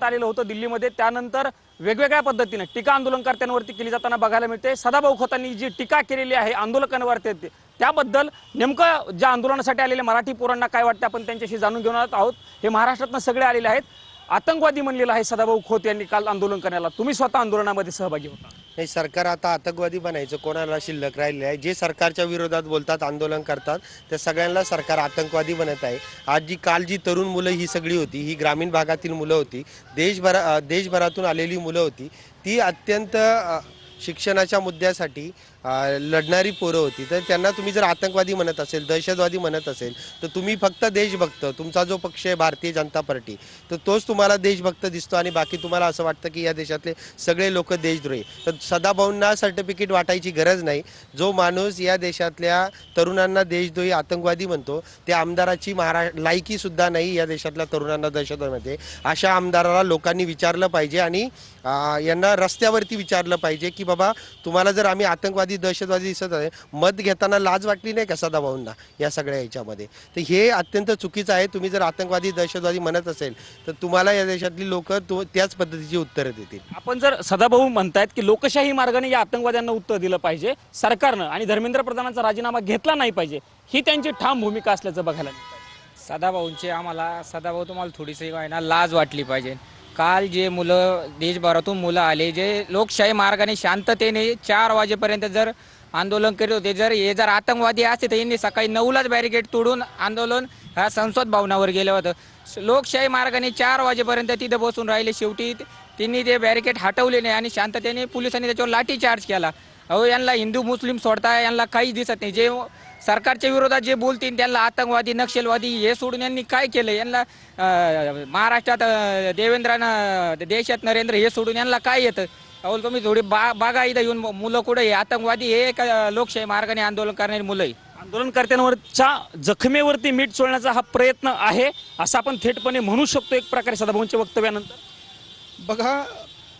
आलेलं होतं दिल्लीमध्ये, त्यानंतर वेगवेगळ्या पद्धतीने टीका आंदोलनकर्त्यांवरती केली जाताना बघायला मिळते। सदाभाऊ खोतांनी जी टीका केलेली आहे आंदोलकांवरती त्याबद्दल नेमकं ज्या आंदोलनासाठी आलेल्या मराठी पोरांना काय वाटतं आपण त्यांच्याशी जाणून घेणार आहोत। हे महाराष्ट्रातून सगळे आलेले आहेत। आतंकवादी म्हणलेलं आहे सदाभाऊ खोत यांनी काल आंदोलन करण्याला। तुम्ही स्वतः आंदोलनामध्ये सहभागी होता। नाही, सरकार आता आतंकवादी बनायचं कोणाला शिल्लक राहिले आहे। जे सरकारच्या विरोधात बोलतात, आंदोलन करतात, त्या सगळ्यांना सरकार आतंकवादी बनत आहे। काल जी तरुण मुलं ही सगळी होती, ही ग्रामीण भागातील मुलं होती, देशभरातून आलेली मुलं होती, ती अत्यंत शिक्षणाच्या मुद्द्यासाठी लढणारी पोरं होती। तर त्यांना तुम्ही जर आतंकवादी म्हणत असेल, दहशतवादी म्हणत असेल, तर तुम्ही फक्त देशभक्त, तुमचा जो पक्ष आहे भारतीय जनता पार्टी, तर तोच तुम्हाला देशभक्त दिसतो आणि बाकी तुम्हाला असं वाटतं की या देशातले सगळे लोक देशद्रोही। तर सदाभाऊंना सर्टिफिकेट वाटायची गरज नाही। जो माणूस या देशातल्या तरुणांना देशद्रोही आतंकवादी म्हणतो, त्या आमदाराची लायकी सुद्धा नाही या देशातल्या तरुणांना दहशतवादी। अशा आमदाराला लोकांनी विचारलं पाहिजे आणि यांना रस्त्यावरती विचारलं पाहिजे की बाबा, तुम्हाला जर आम्ही आतंकवादी दहशतवादी दिसत आहे, मत घेताना लाज वाटली नाही का सदाभाऊंना या सगळ्या ह्याच्यामध्ये? तर हे अत्यंत चुकीचं आहे। तुम्ही जर आतंकवादी दहशतवादी म्हणत असेल तर तुम्हाला या देशातली लोक त्याच पद्धतीची उत्तरं देतील। आपण जर सदाभाऊ म्हणतायत की लोकशाही मार्गाने या आतंकवाद्यांना उत्तर दिलं पाहिजे सरकारनं आणि धर्मेंद्र प्रधानांचा राजीनामा घेतला नाही पाहिजे, ही त्यांची ठाम भूमिका असल्याचं बघायला मिळतं। सदाभाऊ तुम्हाला थोडीशी काय ना लाज वाटली पाहिजे। काल जे मुलं देशभरातून मुलं आले, जे लोकशाही मार्गाने शांततेने 4 वाजेपर्यंत जर आंदोलन करीत होते, जर आतंकवादी असते तर यांनी सकाळी 9लाच बॅरिकेड तोडून आंदोलन ह्या संसद भवनावर गेलं होतं। लोकशाही मार्गाने 4 वाजेपर्यंत तिथे बसून राहिले। शेवटी त्यांनी ते बॅरिकेड हटवले नाही आणि शांततेने पोलिसांनी त्याच्यावर लाठीचार्ज केला। अहो, यांना हिंदू मुस्लिम सोडताय, यांना काहीच दिसत नाही। जे सरकारच्या विरोधात जे बोलतील त्यांना आतंकवादी नक्षलवादी हे सोडून यांनी काय केलं? यांना महाराष्ट्रात देशात नरेंद्र हे सोडून यांना काय येतं? अहो, तुम्ही थोडी बागा इथं येऊन मुलं कुठे हे आतंकवादी हे का लोकशाही मार्गाने आंदोलन करणारी मुलं आहे? आंदोलनकर्त्यांवरच्या जखमेवरती मीठ चोळण्याचा हा प्रयत्न आहे असं आपण थेटपणे म्हणू शकतो एक प्रकारे सदाभाऊंच्या वक्तव्यानंतर। बघा,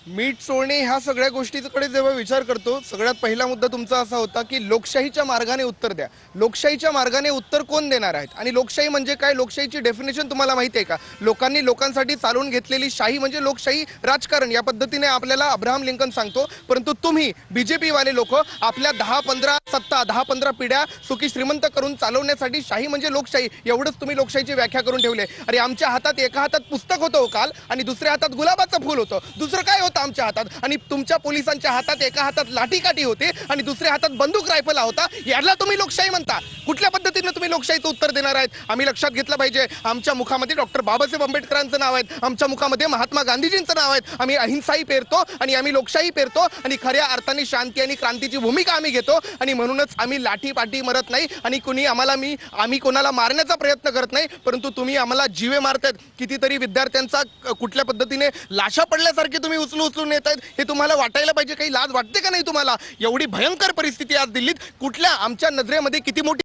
मीठ चोळणे ह्या सगळ्या गोष्टीकडे जेव्हा विचार करतो, सगळ्यात पहिला मुद्दा तुमचा असा होता की लोकशाहीच्या मार्गाने उत्तर द्या। लोकशाहीच्या मार्गाने उत्तर कोण देणार आहेत आणि लोकशाही म्हणजे काय? लोकशाहीची डेफिनेशन तुम्हाला माहिती आहे का? लोकांनी लोकांसाठी चालवून घेतलेली शाही म्हणजे लोकशाही राजकारण, या पद्धतीने आपल्याला अब्राहम लिंकन सांगतो। परंतु तुम्ही बीजेपी वाले लोक आपल्या 10-15 पिढ्या सुखी श्रीमंत करून चालवण्यासाठी शाही म्हणजे लोकशाही एवढंच तुम्ही लोकशाहीची व्याख्या करून ठेवले। अरे, आमच्या हातात एका हातात पुस्तक होतं काल आणि दुसऱ्या हातात गुलाबाचं फूल होतं। दुसरं काय होतं आमच्या हातात? आणि तुमच्या पोलिसांच्या हातात एका हातात लाठीकाठी होते आणि दुसऱ्या हातात बंदूक रायफल होता। याला तुम्ही लोकशाही म्हणता? कुठल्या पद्धतीने तुम्ही लोकशाहीचं उत्तर देणार आहेत? आम्ही लक्षात घेतलं पाहिजे, आमच्या मुखामध्ये डॉक्टर बाबासाहेब आंबेडकरांचं नाव आहे, आमच्या मुखामध्ये महात्मा गांधीजींचं नाव आहे। आम्ही अहिंसाही पेरतो आणि आम्ही लोकशाही पेरतो आणि खऱ्या अर्थाने शांती आणि क्रांतीची भूमिका आम्ही घेतो आणि म्हणूनच आम्ही लाठीपाठी मरत नाही आणि आम्ही कोणाला मारण्याचा प्रयत्न करत नाही, परंतु तुम्ही आम्हाला जीवे मारतायत। कितीतरी विद्यार्थ्यांचा कुठल्या पद्धतीने लाशा पडल्यासारखे तुम्ही उचलून येत आहेत, हे तुम्हाला वाटायला पाहिजे। काही लाज वाटते का नाही तुम्हाला? एवढी भयंकर परिस्थिती आज दिल्लीत, कुठल्या आमच्या नजरेमध्ये किती मोठी